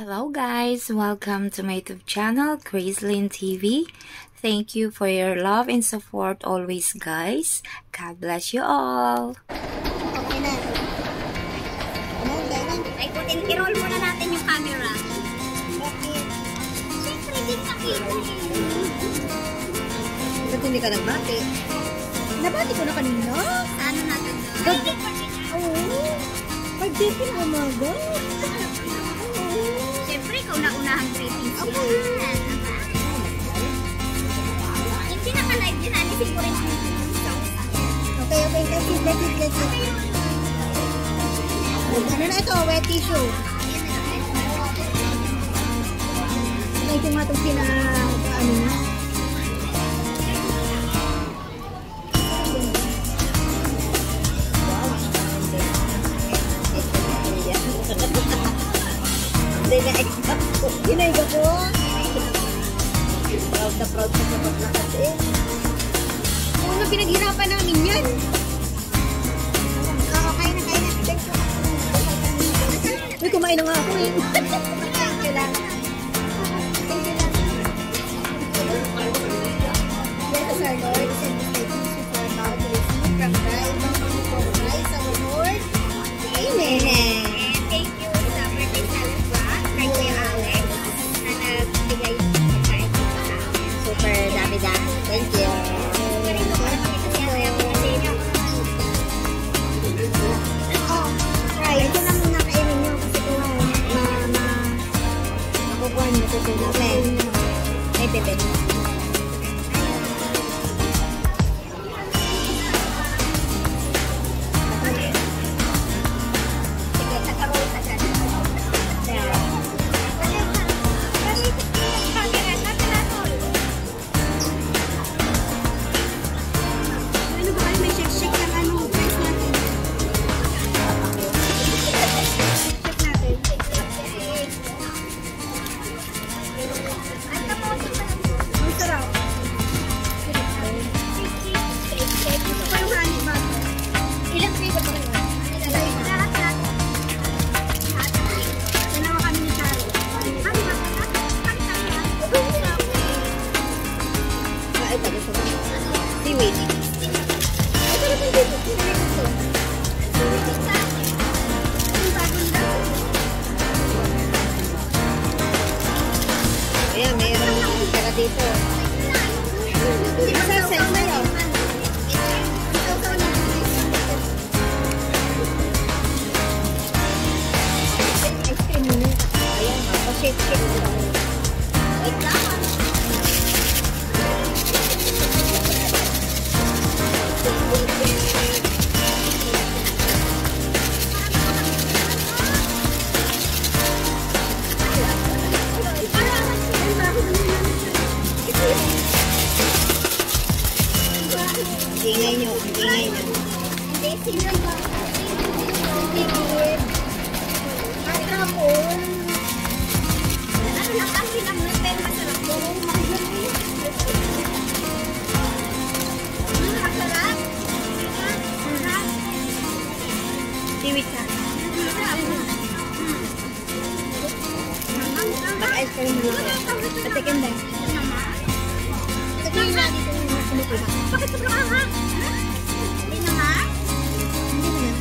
Hello guys, welcome to my YouTube channel, Gracelyn TV. Thank you for your love and support always guys. God bless you all. Okay na. Ay, i-roll muna natin yung camera. Bakit? Siyempre, di nakita eh. Ba't hindi ka nagbati? Nabati ko na kanina. Ano natin na? Oo. Pag-date na umaga. Siyempre, ikaw na unahang greetings yan. Yung pinaka-live din, alisin ko rin ang okay, that's it. Ano na ito? Wet tissue. Ito yung mga itong ano na. Ginaiga ko. Proud na proud sa paglakas eh. Una pinaghirapan namin yan. Kain na. Uy, kumain na nga ako eh. Thank you lang. Let us our Lord send us the peace for about to receive from Christ, from Christ our Lord. Amen. Thank you sa birthday celebrant kay Kuya Alex na nagbigay ng pagkain sa amin. Super dami-dami. Thank you. Ito na muna kainin nyo kasi kung makukuha nyo ito sila. Ay, bebe. Sige, nagkaroon ka dyan. Ano ba kayo may shake-shake ng ano? Price natin. Ayan, mayroon pera dito. Hindi ba sa sense na yun? Ice cream muna. Ayan, pa-shake-shake. Wait lang. Ingay nyo. Hindi, sino ba? At hapon. Ano lang kasi lang na pero masarap ko. Masarap. Tiwit ka. Baka-ice cream dito. Patikin ba? Patikin ba dito? Bakit sobrang aha? Hindi naman? Hindi naman.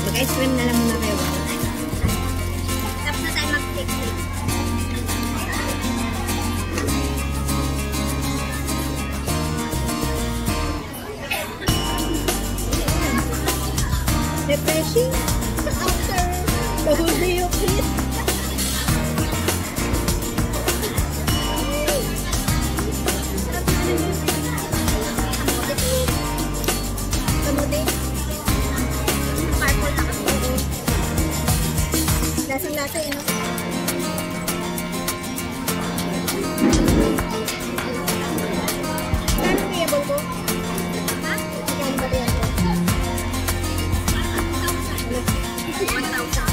Mag-ice cream na lang muna kayo. Tapos na tayo mag-take-take. Refreshing after the whole day of it. Lasang-lasa eh, no? Kano payable ko? Ha? Kano ba yan ko? 1,000.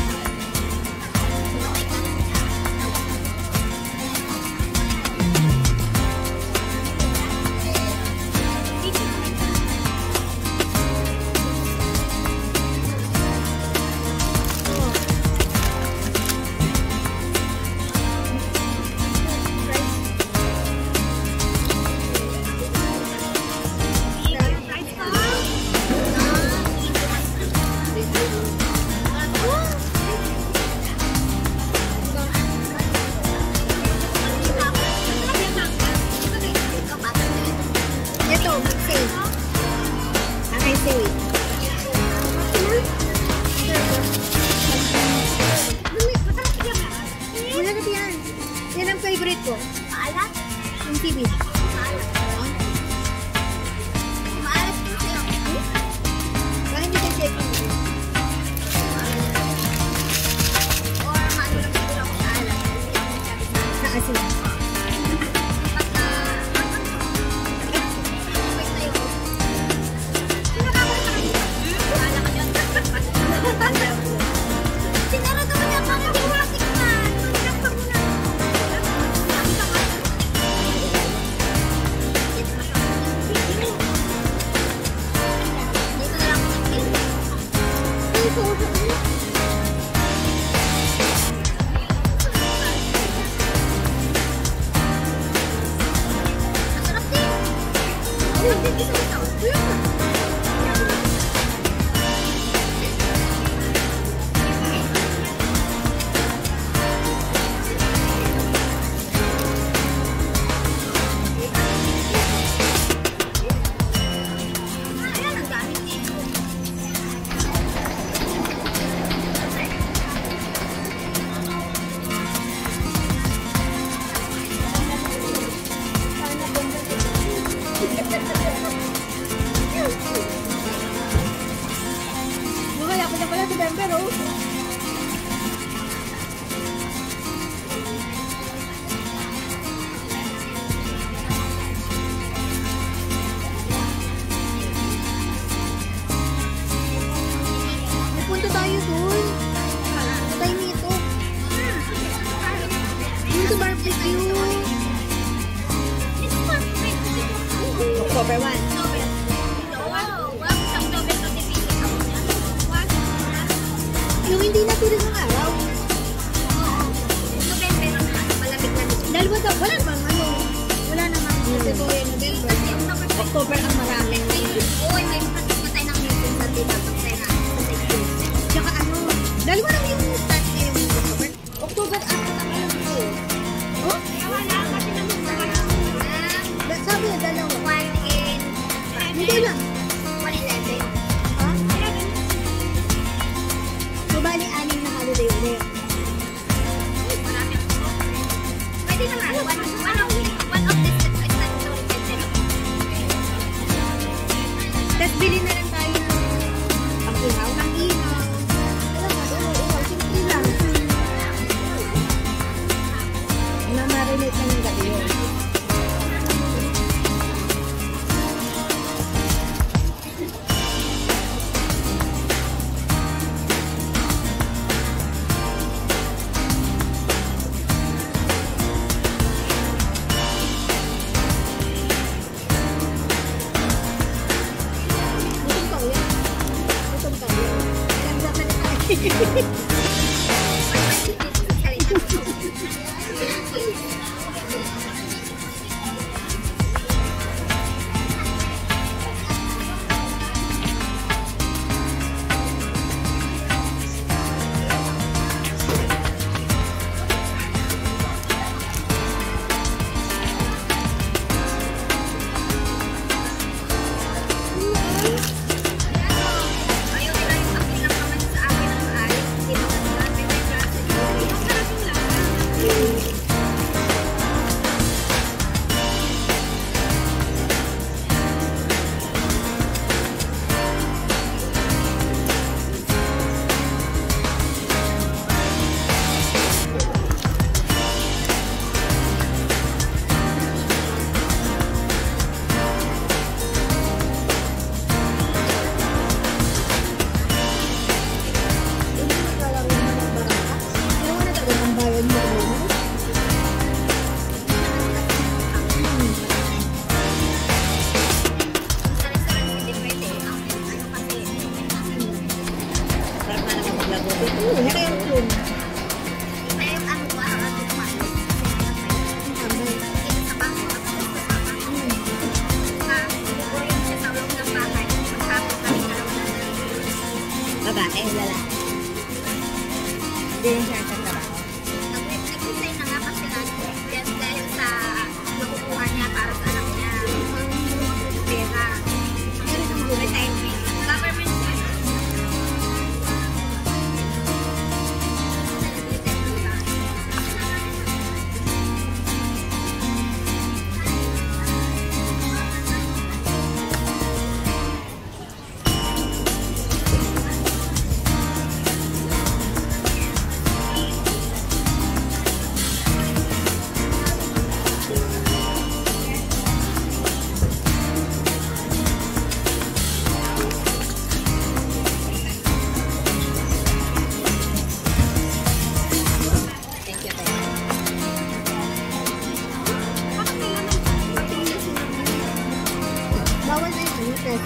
favorite ko? Maalat? Yung TV. Maalat. Maalat po sa'yo. Bakit hindi ka check mo? Or maano lang siguro ako sa alat. Sa asin. October 1. Yung hindi natulog ng araw. November na, malamig-lamig. Dalawa daw, wala naman ano. Wala naman. February, November. October ang marami. Oo, may patay ng meeting sa tinapagtay na. Tsaka ano, dalawa lang yung start na yung October. October ang alam ko. Oh? Wala, kasi naman sabi na dalawa. 1 in... Hindi lang. 1-11. Ha? 11. So, bali, 6 na holiday ulit. Marami ako. Pwede naman. One of this is not so intensive. Tapos, bilhin na lang tayo ng pang-ihaw. Pang-ihaw. Alam mo, simple lang. Na-marinate na yung gabi yun. Babae, lalaki. Hindi rin siya sa trabaho.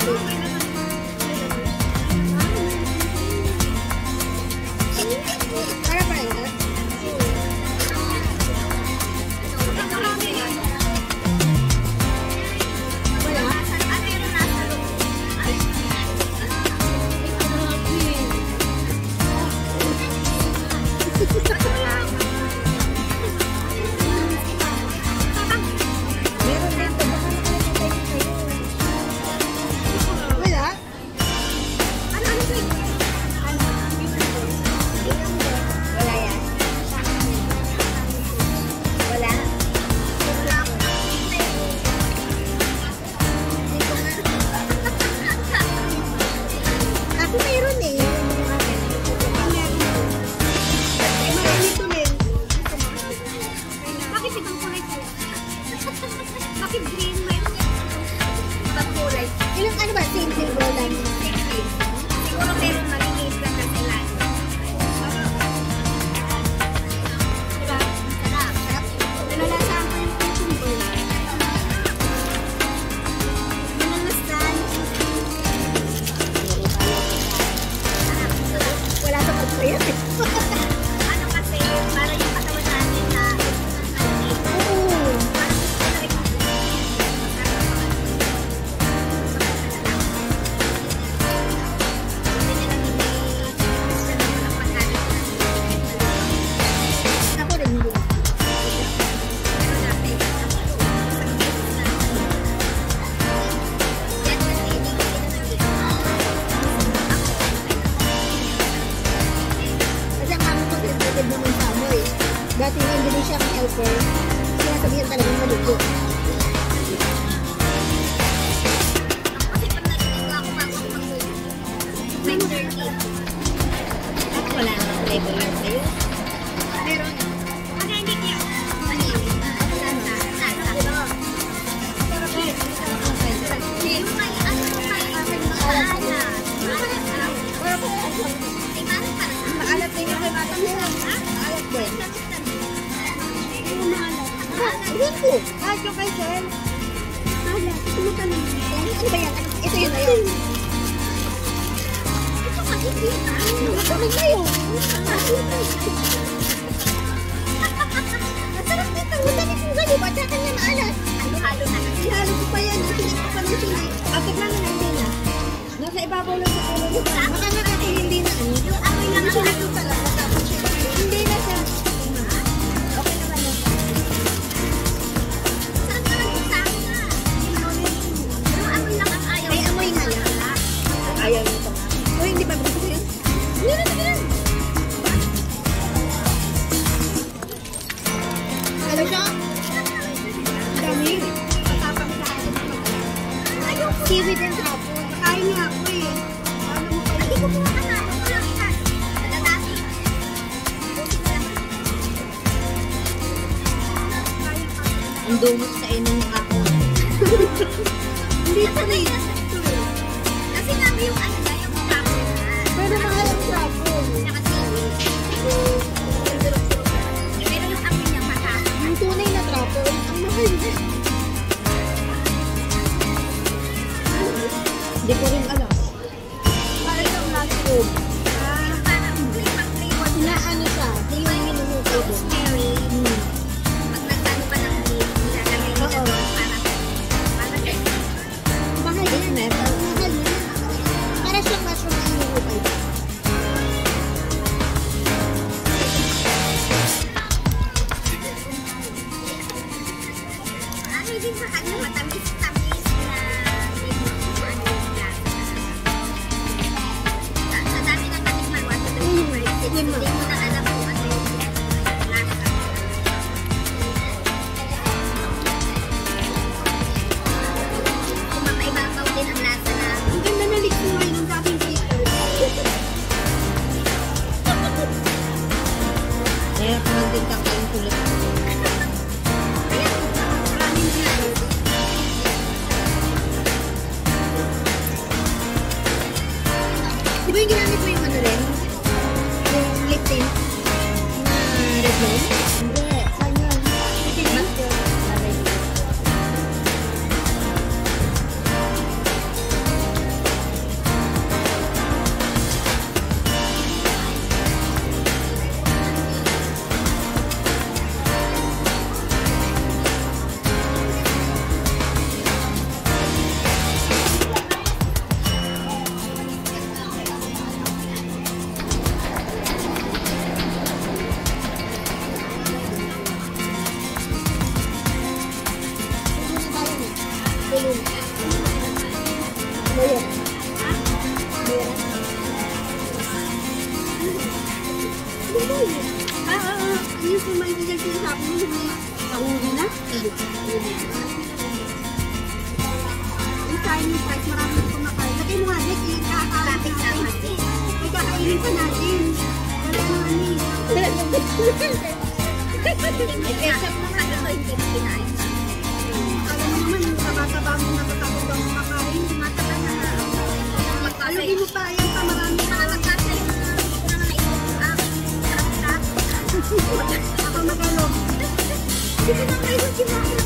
Para pa rin. Ilang ano ba? Same silver lang. Siguro meron malinis lang na sila. Diba? Sarap. Sarap. Nalalasahan ko yung cucumber. Nalalastan. Wala sa pagpayat. Ano kasi, para yung katawan natin na dati yung Indonesia ang helper, sinasabihan talagang maluto. Kasi pag nagiging ako bago ako mag-uwi, 9:30. At wala nang flavor yun sa'yo. Meron. Ano hindi niya? Ano yun? Maalat din yung kay Matang Meron. Maalat din. Iwan ko. Yung kay Sel. Maalat. Tumutanong. Ano ba yan? Ito yun na yun. Ito kasi yun na. Nakasamig na yun. Masarap dito. Madami kong gali. Ba't sa kanya maalat? Halo-halo na. Halo ko pa yan. Sinip ko pa ng sinay. Atok lang na hindi na. Nasa ibabaw lang sa ulo. Baka nga kasi hindi na. Yung amoy lang ang halo talaga. Tapos siya. Hindi na siya. Okay naman yun. Saan ka lang sa akin na? Yung amoy lang ang ayaw. Ay, amoy nga lang. Ayaw nito nga. O, hindi pa gusto yun? Hindi na, sige lang. Halo siya? Dami. Matapang sa akin. Ayaw ko. Seaweed and truffle. Kain niya ako eh. Paano mo kayo? Hindi ko po na. Ako lang ka. Nalalaki. Ang dumot sa inong ako. Hindi pa rin. Kasi nabi yung ano na, yung truffle na. Pero mahal ang truffle. Nakasiwit. Pero yung amoy niya matapang. Yung tunay na truffle, ang mahal niya. Hindi ko rin alam. Parang yung mushroom. Parang flavor na ano siya. Hindi yung minumukay doon. Rosemary. Pag nagtano pa ng beef, nilalagay nila doon para siya. Mahal yun eh. Mahal yun. Para siyang mushroom na minumukay doon. hindi niya sinasabi mo hindi nahuli na. Yung Chinese rice, marami na kumakain. Lagay mo nga, Nick, ikakain natin. Ikakainin pa natin. Wala na ano eh. Ketchup mo nga ito, hindi na kinain. Alam mo naman, yung taba-taba mo natatapos ang kumakain. Tumataba na nga. Alugin mo pa, yan pa, marami na. Magkasa yung mga ito. Ako mag-alog. Hindi ko na kayo kinain.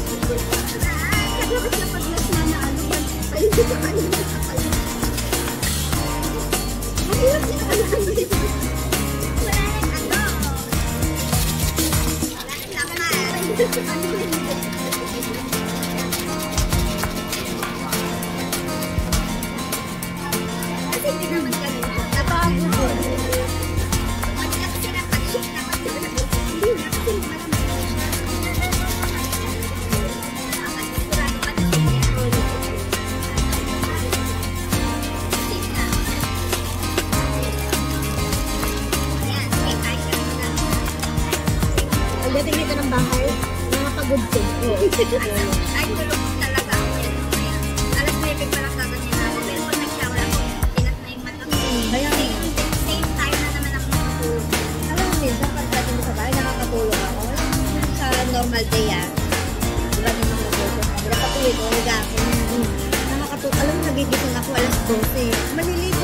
Naglakit na pag-last na naalugan. Ayun dito kayo. Mahirap na naalugan. Kasi hindi naman ganun. Napagod ko. Madalas sila pag-shift naman. Hindi na kasi malamang. Sigurado pa na siya. Ayan, may kain ka na. Pagdating dito ng bahay, nakapagod ko. Ay, tulog talaga ako yan. Alas 9 pa lang kaganyan ako. Pero pag nag-shower ako, tinas na yung mata ko. Kaya same time na naman ako nakatulog. Alam mo, minsan pagdating mo sa bahay, nakakatulog ako. Sa normal day yan. Diba naman nag-work? Nakatulog ako, higa ako. Nakakatulog. Alam mo, nagigising ako alas 12. Maliliit